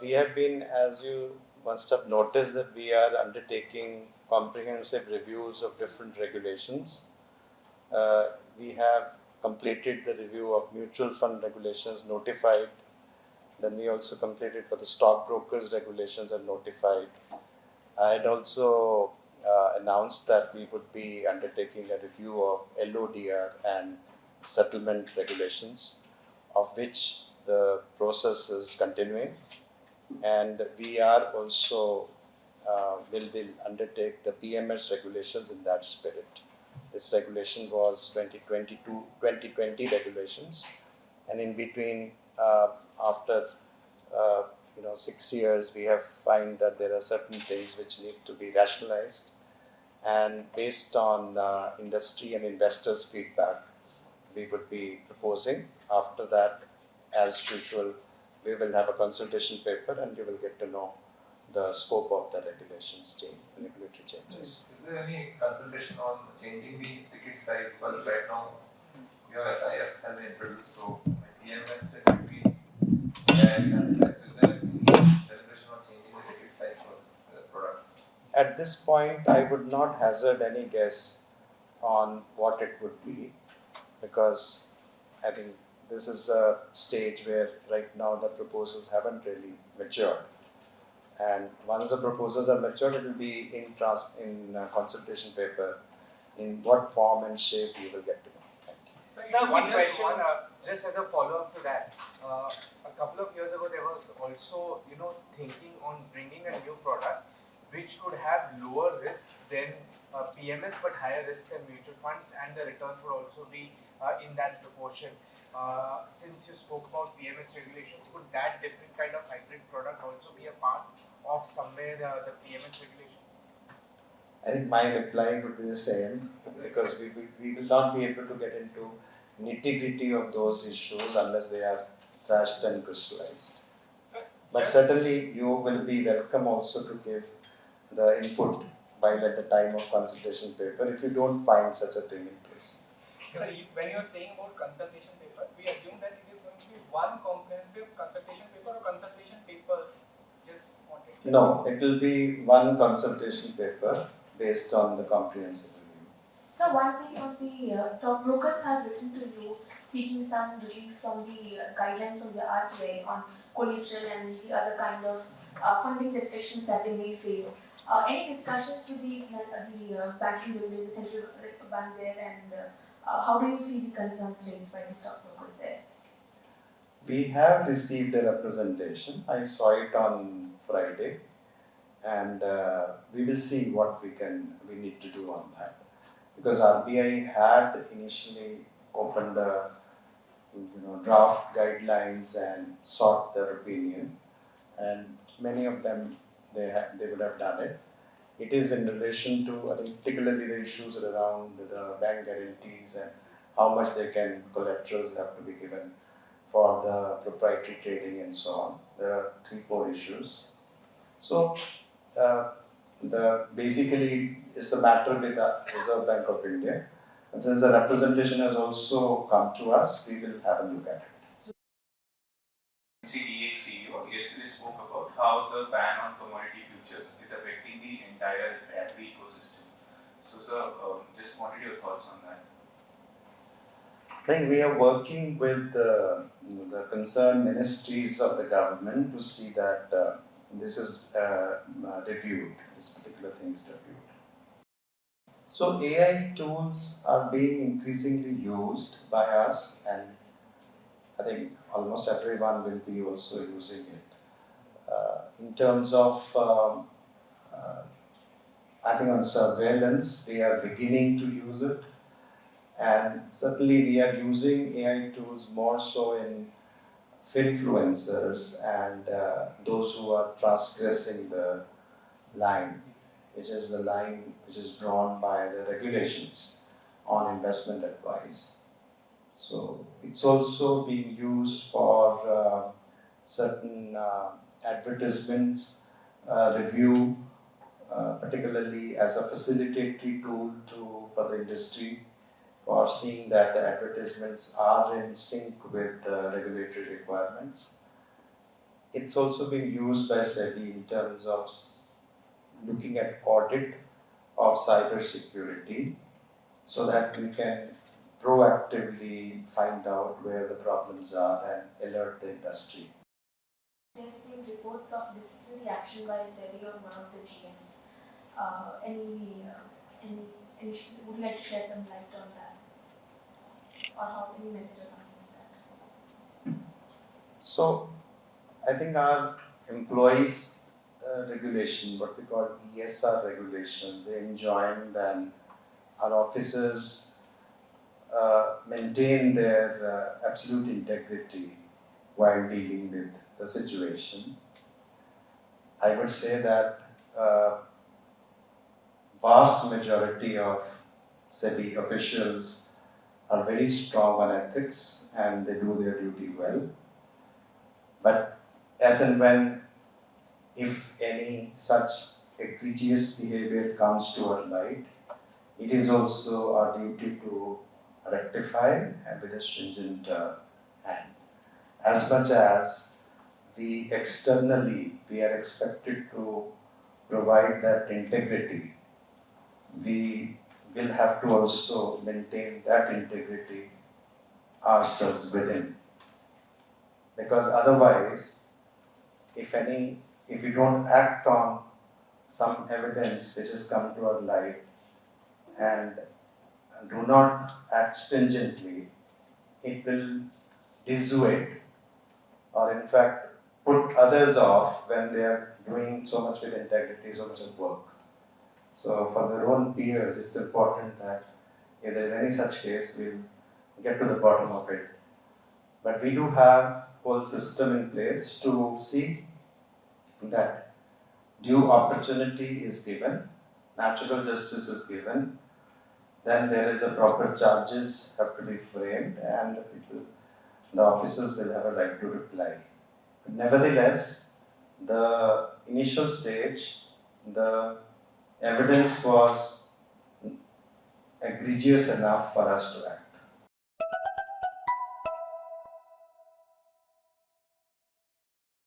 We have been, as you must have noticed, that we are undertaking comprehensive reviews of different regulations. We have completed the review of mutual fund regulations, notified. Then we also completed for the stockbrokers regulations and notified. I had also announced that we would be undertaking a review of LODR and settlement regulations, of which the process is continuing. And we are also will undertake the PMS regulations in that spirit. This regulation was 2020 regulations, and in between, after 6 years, we have find that there are certain things which need to be rationalized, and based on industry and investors' feedback, we would be proposing. After that, as usual, we will have a consultation paper and you will get to know the scope of the regulatory changes. Is there any consultation on changing the ticket size? Because right now, your SIFs have been introduced, so PMS will be and is there any deliberation on changing the ticket size for this product? At this point, I would not hazard any guess on what it would be, because I think this is a stage where right now the proposals haven't really matured. And once the proposals are matured, it will be in consultation paper. In what form and shape, you will get to know. Thank you. Sir, one question, just as a follow-up to that. A couple of years ago, there was also, thinking on bringing a new product which could have lower risk than PMS, but higher risk than mutual funds, and the returns would also be in that proportion. Since you spoke about PMS regulations, could that different kind of hybrid product also be a part of somewhere the PMS regulation? I think my reply would be the same, because we will not be able to get into nitty-gritty of those issues unless they are thrashed and crystallized. But certainly you will be welcome also to give the input while at the time of consultation paper if you don't find such a thing in place. So when you are saying about consultation paper, we assume that it is going to be one comprehensive consultation paper or consultation papers. Just wanted to No, it will be one consultation paper based on the comprehensive review. So one thing on the stockbrokers have written to you seeking some relief from the guidelines of the RBI on collateral and the other kind of funding restrictions that they may face. Any discussions with the banking regulator, the central bank there, and how do you see the concerns raised by the stockbrokers there? We have received a representation. I saw it on Friday, and we will see what we need to do on that. Because RBI had initially opened draft guidelines and sought their opinion, and many of them they would have done it. It is in relation to, I think, particularly the issues around the bank guarantees and how much collaterals have to be given for the proprietary trading and so on. There are 3-4 issues. So basically it's a matter with the Reserve Bank of India. And since the representation has also come to us, we will have a look at it. SEBI CEO yesterday spoke about how the ban on commodity futures is affecting the entire agri ecosystem. So, sir, just wanted your thoughts on that. I think we are working with the concerned ministries of the government to see that this is reviewed, this particular thing is reviewed. So AI tools are being increasingly used by us, and I think almost everyone will be also using it. In terms of, I think on surveillance, we are beginning to use it. And certainly we are using AI tools more so in finfluencers and those who are transgressing the line, which is the line which is drawn by the regulations on investment advice. So it's also being used for certain advertisements review, particularly as a facilitatory tool for the industry, for seeing that the advertisements are in sync with the regulatory requirements. it's also being used by SEBI in terms of looking at audit of cyber security so that we can proactively find out where the problems are and alert the industry. There's been reports of disciplinary action by SEBI on one of the GMs. Would you like to share some light on that? Or how any message or something like that? So, I think our employees regulation, what we call ESR regulations, they enjoin that our officers maintain their absolute integrity while dealing with the situation. I would say that vast majority of SEBI officials are very strong on ethics and they do their duty well. But as and when, if any such egregious behavior comes to our light, it is also our duty to rectify and with a stringent hand. As much as we externally, we are expected to provide that integrity, we will have to also maintain that integrity ourselves within. Because otherwise, if we don't act on some evidence which has come to our light and do not act stringently, it will dissuade or in fact put others off when they are doing so much with integrity, so much of work. So for their own peers, it's important that if there is any such case, we'll get to the bottom of it. But we do have whole system in place to see that due opportunity is given, natural justice is given, then there is a proper charges have to be framed and the officers will have a right to reply. But nevertheless, the initial stage, the evidence was egregious enough for us to act.